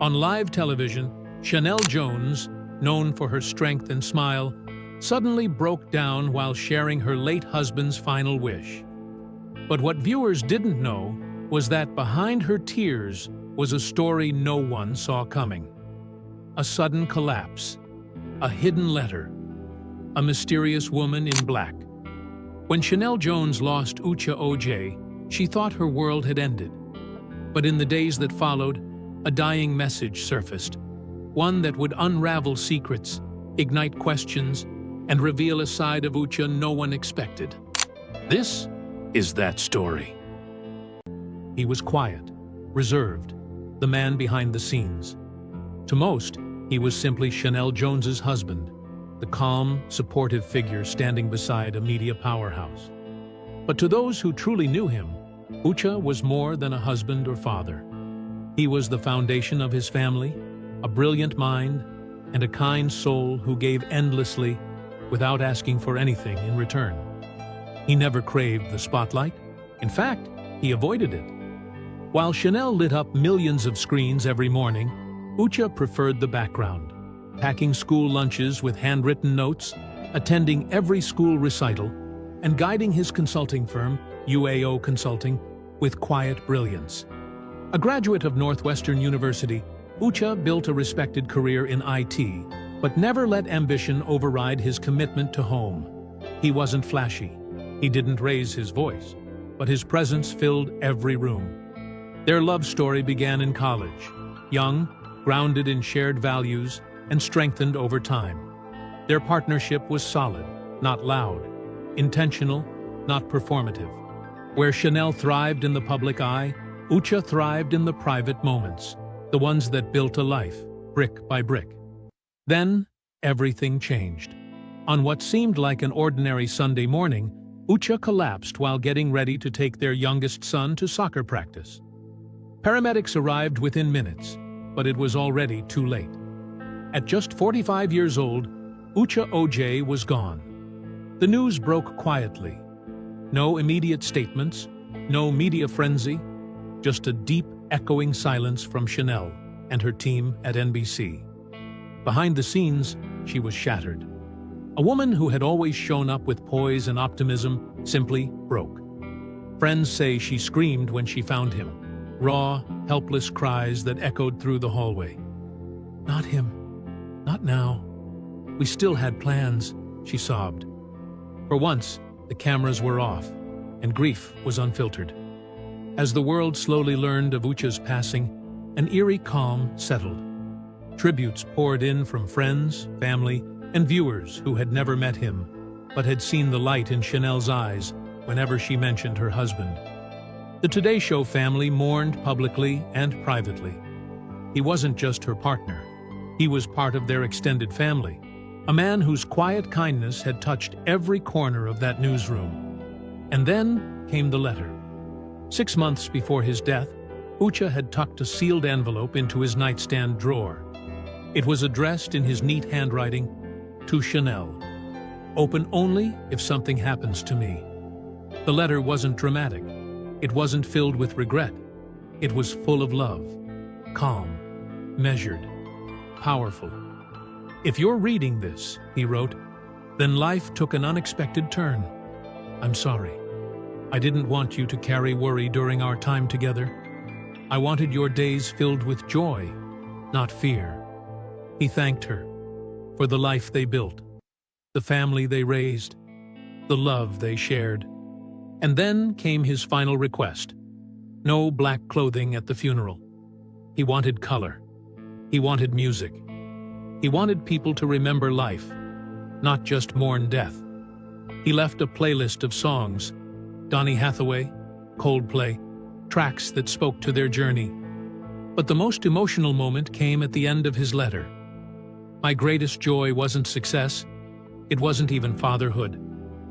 On live television, Sheinelle Jones, known for her strength and smile, suddenly broke down while sharing her late husband's final wish. But what viewers didn't know was that behind her tears was a story no one saw coming. A sudden collapse, a hidden letter, a mysterious woman in black. When Sheinelle Jones lost Uche Ojei, she thought her world had ended. But in the days that followed, a dying message surfaced, one that would unravel secrets, ignite questions, and reveal a side of Uche no one expected. This is that story. He was quiet, reserved, the man behind the scenes. To most, he was simply Sheinelle Jones's husband, the calm, supportive figure standing beside a media powerhouse. But to those who truly knew him, Uche was more than a husband or father. He was the foundation of his family, a brilliant mind, and a kind soul who gave endlessly without asking for anything in return. He never craved the spotlight. In fact, he avoided it. While Sheinelle lit up millions of screens every morning, Uche preferred the background, packing school lunches with handwritten notes, attending every school recital, and guiding his consulting firm, UAO Consulting, with quiet brilliance. A graduate of Northwestern University, Uche built a respected career in IT, but never let ambition override his commitment to home. He wasn't flashy. He didn't raise his voice, but his presence filled every room. Their love story began in college, young, grounded in shared values, and strengthened over time. Their partnership was solid, not loud, intentional, not performative. Where Sheinelle thrived in the public eye, Uche thrived in the private moments, the ones that built a life, brick by brick. Then, everything changed. On what seemed like an ordinary Sunday morning, Uche collapsed while getting ready to take their youngest son to soccer practice. Paramedics arrived within minutes, but it was already too late. At just 45 years old, Uche Ojei was gone. The news broke quietly. No immediate statements, no media frenzy, just a deep, echoing silence from Sheinelle and her team at NBC. Behind the scenes, she was shattered. A woman who had always shown up with poise and optimism simply broke. Friends say she screamed when she found him, raw, helpless cries that echoed through the hallway. "Not him. Not now. We still had plans," she sobbed. For once, the cameras were off, and grief was unfiltered. As the world slowly learned of Uche's passing, an eerie calm settled. Tributes poured in from friends, family, and viewers who had never met him, but had seen the light in Sheinelle's eyes whenever she mentioned her husband. The Today Show family mourned publicly and privately. He wasn't just her partner. He was part of their extended family, a man whose quiet kindness had touched every corner of that newsroom. And then came the letter. 6 months before his death, Uche had tucked a sealed envelope into his nightstand drawer. It was addressed in his neat handwriting, "To Sheinelle. Open only if something happens to me." The letter wasn't dramatic. It wasn't filled with regret. It was full of love, calm, measured, powerful. "If you're reading this," he wrote, "then life took an unexpected turn. I'm sorry. I didn't want you to carry worry during our time together. I wanted your days filled with joy, not fear." He thanked her for the life they built, the family they raised, the love they shared. And then came his final request. No black clothing at the funeral. He wanted color. He wanted music. He wanted people to remember life, not just mourn death. He left a playlist of songs, Donny Hathaway, Coldplay, tracks that spoke to their journey. But the most emotional moment came at the end of his letter. "My greatest joy wasn't success. It wasn't even fatherhood,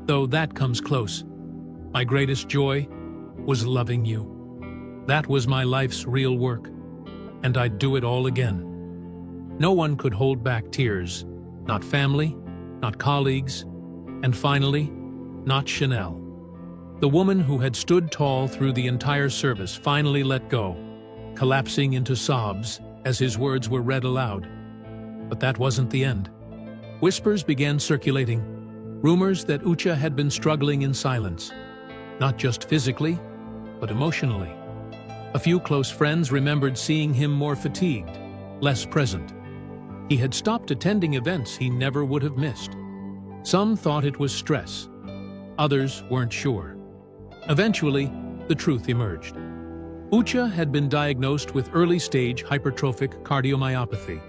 though that comes close. My greatest joy was loving you. That was my life's real work, and I'd do it all again." No one could hold back tears, not family, not colleagues, and finally, not Sheinelle. The woman who had stood tall through the entire service finally let go, collapsing into sobs as his words were read aloud. But that wasn't the end. Whispers began circulating, rumors that Ucha had been struggling in silence, not just physically, but emotionally. A few close friends remembered seeing him more fatigued, less present. He had stopped attending events he never would have missed. Some thought it was stress. Others weren't sure. Eventually, the truth emerged. Ucha had been diagnosed with early-stage hypertrophic cardiomyopathy,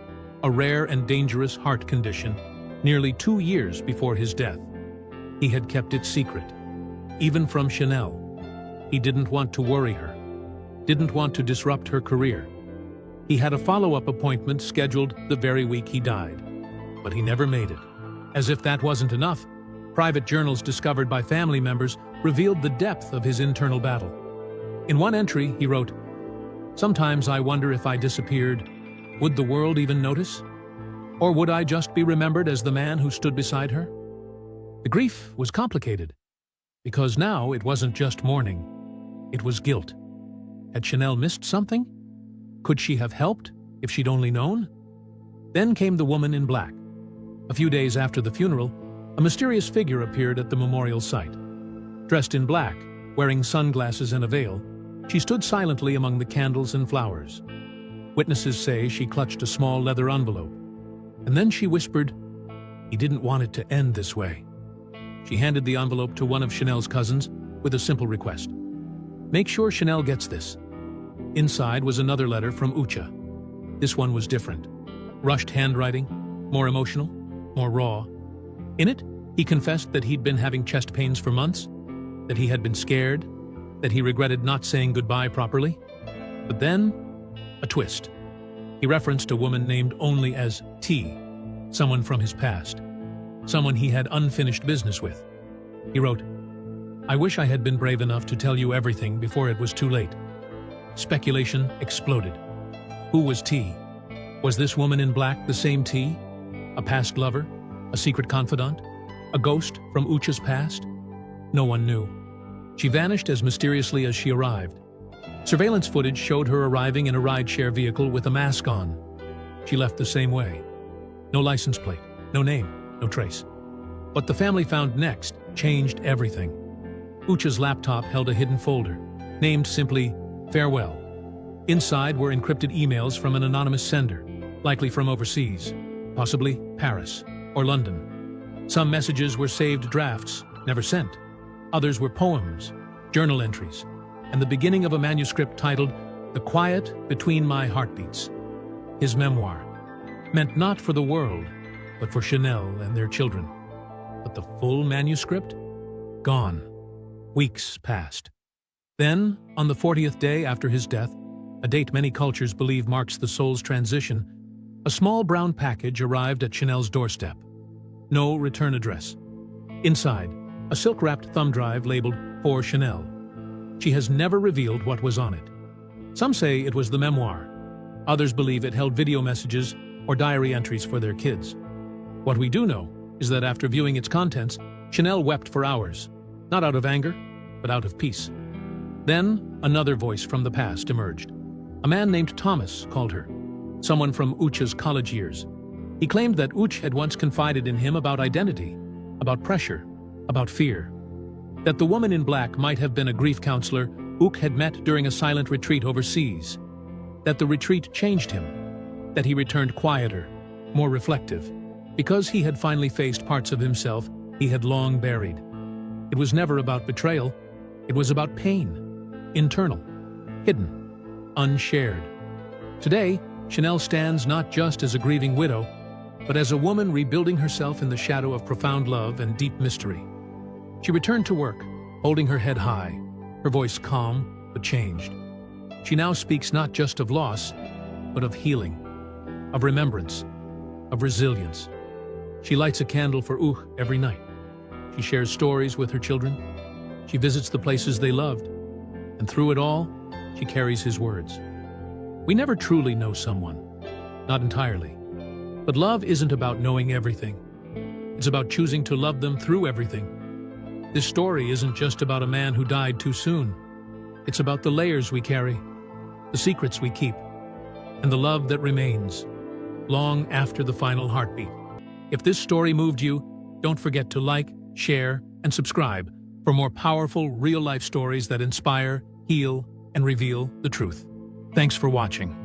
a rare and dangerous heart condition, nearly 2 years before his death. He had kept it secret, even from Sheinelle. He didn't want to worry her, didn't want to disrupt her career. He had a follow-up appointment scheduled the very week he died, but he never made it. As if that wasn't enough, private journals discovered by family members revealed the depth of his internal battle. In one entry, he wrote, "Sometimes I wonder if I disappeared, would the world even notice? Or would I just be remembered as the man who stood beside her?" The grief was complicated, because now it wasn't just mourning, it was guilt. Had Sheinelle missed something? Could she have helped if she'd only known? Then came the woman in black. A few days after the funeral, a mysterious figure appeared at the memorial site. Dressed in black, wearing sunglasses and a veil, she stood silently among the candles and flowers. Witnesses say she clutched a small leather envelope, and then she whispered, "He didn't want it to end this way." She handed the envelope to one of Sheinelle's cousins with a simple request. "Make sure Sheinelle gets this." Inside was another letter from Ucha. This one was different. Rushed handwriting, more emotional, more raw. In it, he confessed that he'd been having chest pains for months, that he had been scared, that he regretted not saying goodbye properly. But then, a twist. He referenced a woman named only as T, someone from his past, someone he had unfinished business with. He wrote, "I wish I had been brave enough to tell you everything before it was too late." Speculation exploded. Who was T? Was this woman in black the same T? A past lover? A secret confidant? A ghost from Ucha's past? No one knew. She vanished as mysteriously as she arrived. Surveillance footage showed her arriving in a rideshare vehicle with a mask on. She left the same way. No license plate, no name, no trace. What the family found next changed everything. Ucha's laptop held a hidden folder, named simply "Farewell." Inside were encrypted emails from an anonymous sender, likely from overseas, possibly Paris or London. Some messages were saved drafts, never sent. Others were poems, journal entries, and the beginning of a manuscript titled "The Quiet Between My Heartbeats." His memoir, meant not for the world, but for Sheinelle and their children. But the full manuscript? Gone. Weeks passed. Then, on the 40th day after his death, a date many cultures believe marks the soul's transition, a small brown package arrived at Sheinelle's doorstep. No return address. Inside, a silk-wrapped thumb drive labeled "For Sheinelle." She has never revealed what was on it. Some say it was the memoir. Others believe it held video messages or diary entries for their kids. What we do know is that after viewing its contents, Sheinelle wept for hours, not out of anger, but out of peace. Then, another voice from the past emerged. A man named Thomas called her, someone from Ucha's college years. He claimed that Uch had once confided in him about identity, about pressure, about fear. That the woman in black might have been a grief counselor Uch had met during a silent retreat overseas. That the retreat changed him. That he returned quieter, more reflective, because he had finally faced parts of himself he had long buried. It was never about betrayal. It was about pain. Internal, hidden, unshared. Today, Sheinelle stands not just as a grieving widow, but as a woman rebuilding herself in the shadow of profound love and deep mystery. She returned to work, holding her head high, her voice calm but changed. She now speaks not just of loss, but of healing, of remembrance, of resilience. She lights a candle for Uch every night. She shares stories with her children. She visits the places they loved. And through it all, she carries his words. We never truly know someone, not entirely. But love isn't about knowing everything. It's about choosing to love them through everything. This story isn't just about a man who died too soon. It's about the layers we carry, the secrets we keep, and the love that remains, long after the final heartbeat. If this story moved you, don't forget to like, share, and subscribe for more powerful real-life stories that inspire, heal, and reveal the truth. Thanks for watching.